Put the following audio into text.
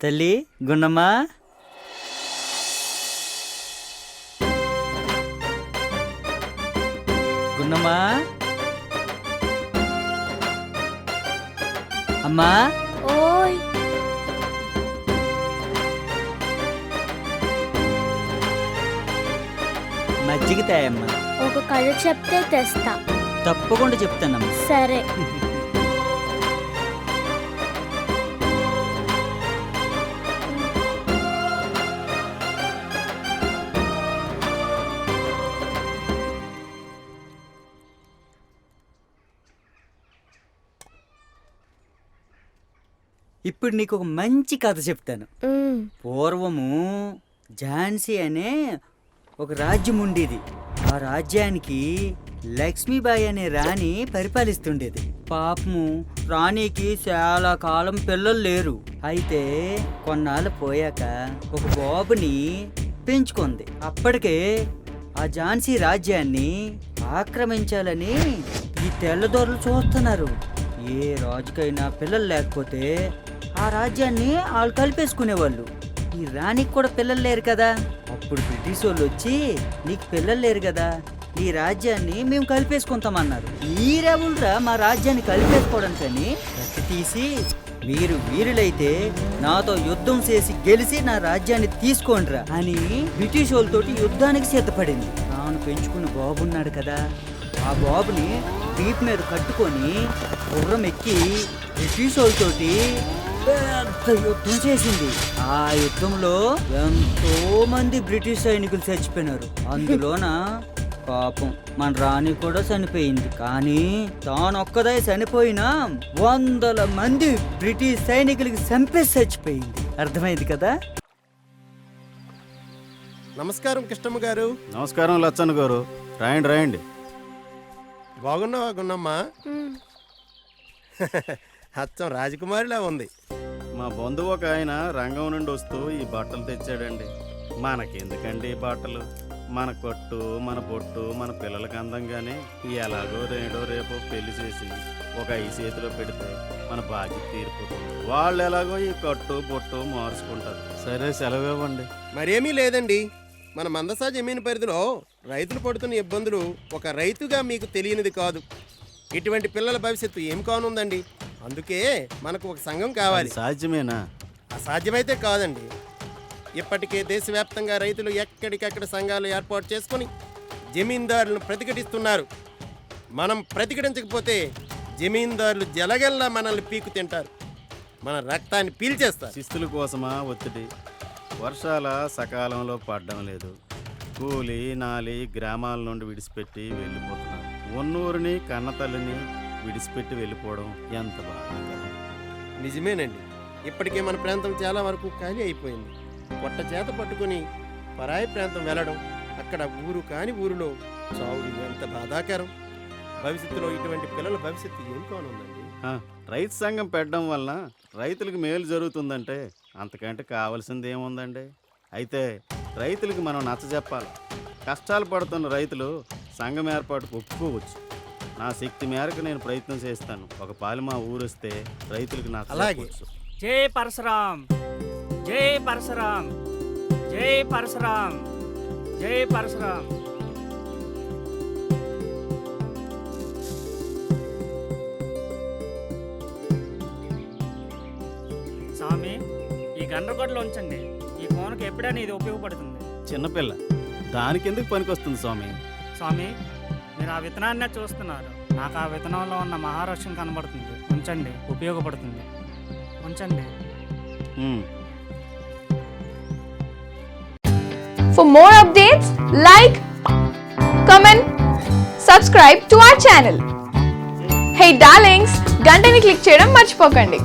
తల్లి గుండమ్మా, గుండమ్మా, అమ్మా. ఓయ్ మజ్జిగ తాయమ్మా. ఒక కథ చెప్తే తెస్తా. తప్పకుండా చెప్తానమ్మా. సరే. ఇప్పుడు నీకు ఒక మంచి కథ చెప్తాను. మ్మ్. పూర్వము ఝాన్సీ అనే ఒక రాజ్యం ఉండేది. ఆ రాజ్యానికి లక్ష్మీబాయి అనే రాణి పరిపాలిస్తుండేది. పాపము రాణికి చాలా కాలం పిల్లలు లేరు. అయితే కొన్నాళ్ళు పోయాక ఒక బాబుని పెంచుకుంది. అప్పటికే ఆ ఝాన్సీ రాజ్యాన్ని ఆక్రమించాలని ఈ తెల్లదొరలు చూస్తున్నారు. ఏ రాజుకైనా పిల్లలు లేకపోతే ఆ రాజ్యాన్ని వాళ్ళు కలిపేసుకునేవాళ్ళు. ఈ రాణికి కూడా పిల్లలు లేరు కదా. అప్పుడు బ్రిటిష్ వాళ్ళు వచ్చి, నీకు పిల్లలు లేరు కదా, ఈ రాజ్యాన్ని మేము కలిపేసుకుంటామన్నారు. ఈ రెవులరా మా రాజ్యాన్ని కలిపేసుకోవడానికని కత్తి తీసి, మీరు వీరులైతే నాతో యుద్ధం చేసి గెలిచి నా రాజ్యాన్ని తీసుకోండిరా అని బ్రిటిష్ వాళ్ళతోటి యుద్ధానికి సిద్ధపడింది. తాను పెంచుకున్న బాబున్నాడు కదా, ఆ బాబుని వీపు మీద కట్టుకొని గుర్రం ఎక్కి బ్రిటిష్ వాళ్ళతోటి పెద్ద యుద్ధం చేసింది. ఆ యుద్ధంలో ఎంతో మంది బ్రిటిష్ సైనికులు చచ్చిపోయినారు. అందులోన పాపం మన రాణి కూడా చనిపోయింది. కానీ తానొక్కదే చనిపోయినా 100 మంది బ్రిటిష్ సైనికులకి చంపేసి చచ్చిపోయింది. అర్థమైంది కదా. నమస్కారం కృష్ణమ్మ గారు. నమస్కారం లచ్చన్న గారు. రాయండి రాయండి. బాగున్నావా గున్నమ్మా? మ్మ్. అచ్చం రాజకుమారిలా ఉంది. మా బంధువు ఒక ఆయన రంగం నుండి వస్తూ ఈ బట్టలు తెచ్చాడండి. మనకెందుకండి ఈ బట్టలు? మన కొట్టు, మన బొట్టు, మన పిల్లలకి అందంగానే ఎలాగో రేపో పెళ్లి చేసి ఒక 5 చేతిలో పెడితే మన బాధ్యత తీరిపోతుంది. వాళ్ళు ఎలాగో ఈ కట్టు బొట్టు మార్చుకుంటారు. సరే సెలవు ఇవ్వండి. మరేమీ లేదండి, మన మందసా జమీన్ పరిధిలో రైతులు పడుతున్న ఇబ్బందులు ఒక రైతుగా మీకు తెలియనిది కాదు. ఇటువంటి పిల్లల భవిష్యత్తు ఏం కానుందండి. అందుకే మనకు ఒక సంఘం కావాలి. అది సాధ్యమేనా? అసాధ్యమైతే కాదండి. ఇప్పటికే దేశవ్యాప్తంగా రైతులు ఎక్కడికక్కడ సంఘాలు ఏర్పాటు చేసుకొని జమీందారులను ప్రతిఘటిస్తున్నారు. మనం ప్రతిఘటించకపోతే జమీందారులు జలగల్లా మనల్ని పీకు తింటారు, మన రక్తాన్ని పీల్చేస్తారు. శిస్తుల కోసమా ఒత్తిడి? వర్షాల సకాలంలో పడడం లేదు. కూలి నాలి గ్రామాల నుండి విడిచిపెట్టి వెళ్ళిపోతున్నారు. ఉన్నూరిని కన్నతల్లిని విడిచిపెట్టి వెళ్ళిపోవడం ఎంత బాధాకరం. నిజమేనండి, ఇప్పటికే మన ప్రాంతం చాలా వరకు ఖాళీ అయిపోయింది. పొట్ట చేత పట్టుకుని పరాయి ప్రాంతం వెళ్ళడం, అక్కడ ఊరు కాని ఊరిలో చావు ఎంత బాధాకరం. భవిష్యత్తులో ఇటువంటి పిల్లల భవిష్యత్తు ఏం కానుందండి. రైతు సంఘం పెట్టడం వలన రైతులకు మేలు జరుగుతుందంటే అంతకంటే కావాల్సింది ఏముందండి. అయితే రైతులకి మనం నచ్చజెప్పాలి. కష్టాలు పడుతున్న రైతులు సంఘం ఏర్పాటుకు ఒప్పుకోవచ్చు. నా శక్తి మేరకు నేను ప్రయత్నం చేస్తాను. ఒక పాలు మా ఊరొస్తే రైతులకు నచ్చవచ్చు. జై పరశురాం, జై పరశురాం, జై పరశురాం, జై పరశురాం. స్వామి, ఈ గండ్రగొడ్డలు ఉంచండి. ఈ కోనకు ఎప్పుడైనా ఇది ఉపయోగపడుతుంది. చిన్నపిల్ల దానికి ఎందుకు పనికొస్తుంది స్వామి? స్వామి, మీరు ఆ విత్తనాన్నే చూస్తున్నారు. నాకు ఆ విత్తనంలో ఉన్న మహారాష్ట్రం కనబడుతుంది. ఉంచండి, ఉపయోగపడుతుంది. ఉంచండి. For more updates, like, comment, subscribe to our channel. Hey darlings, గంటని click చేయడం మర్చిపోకండి.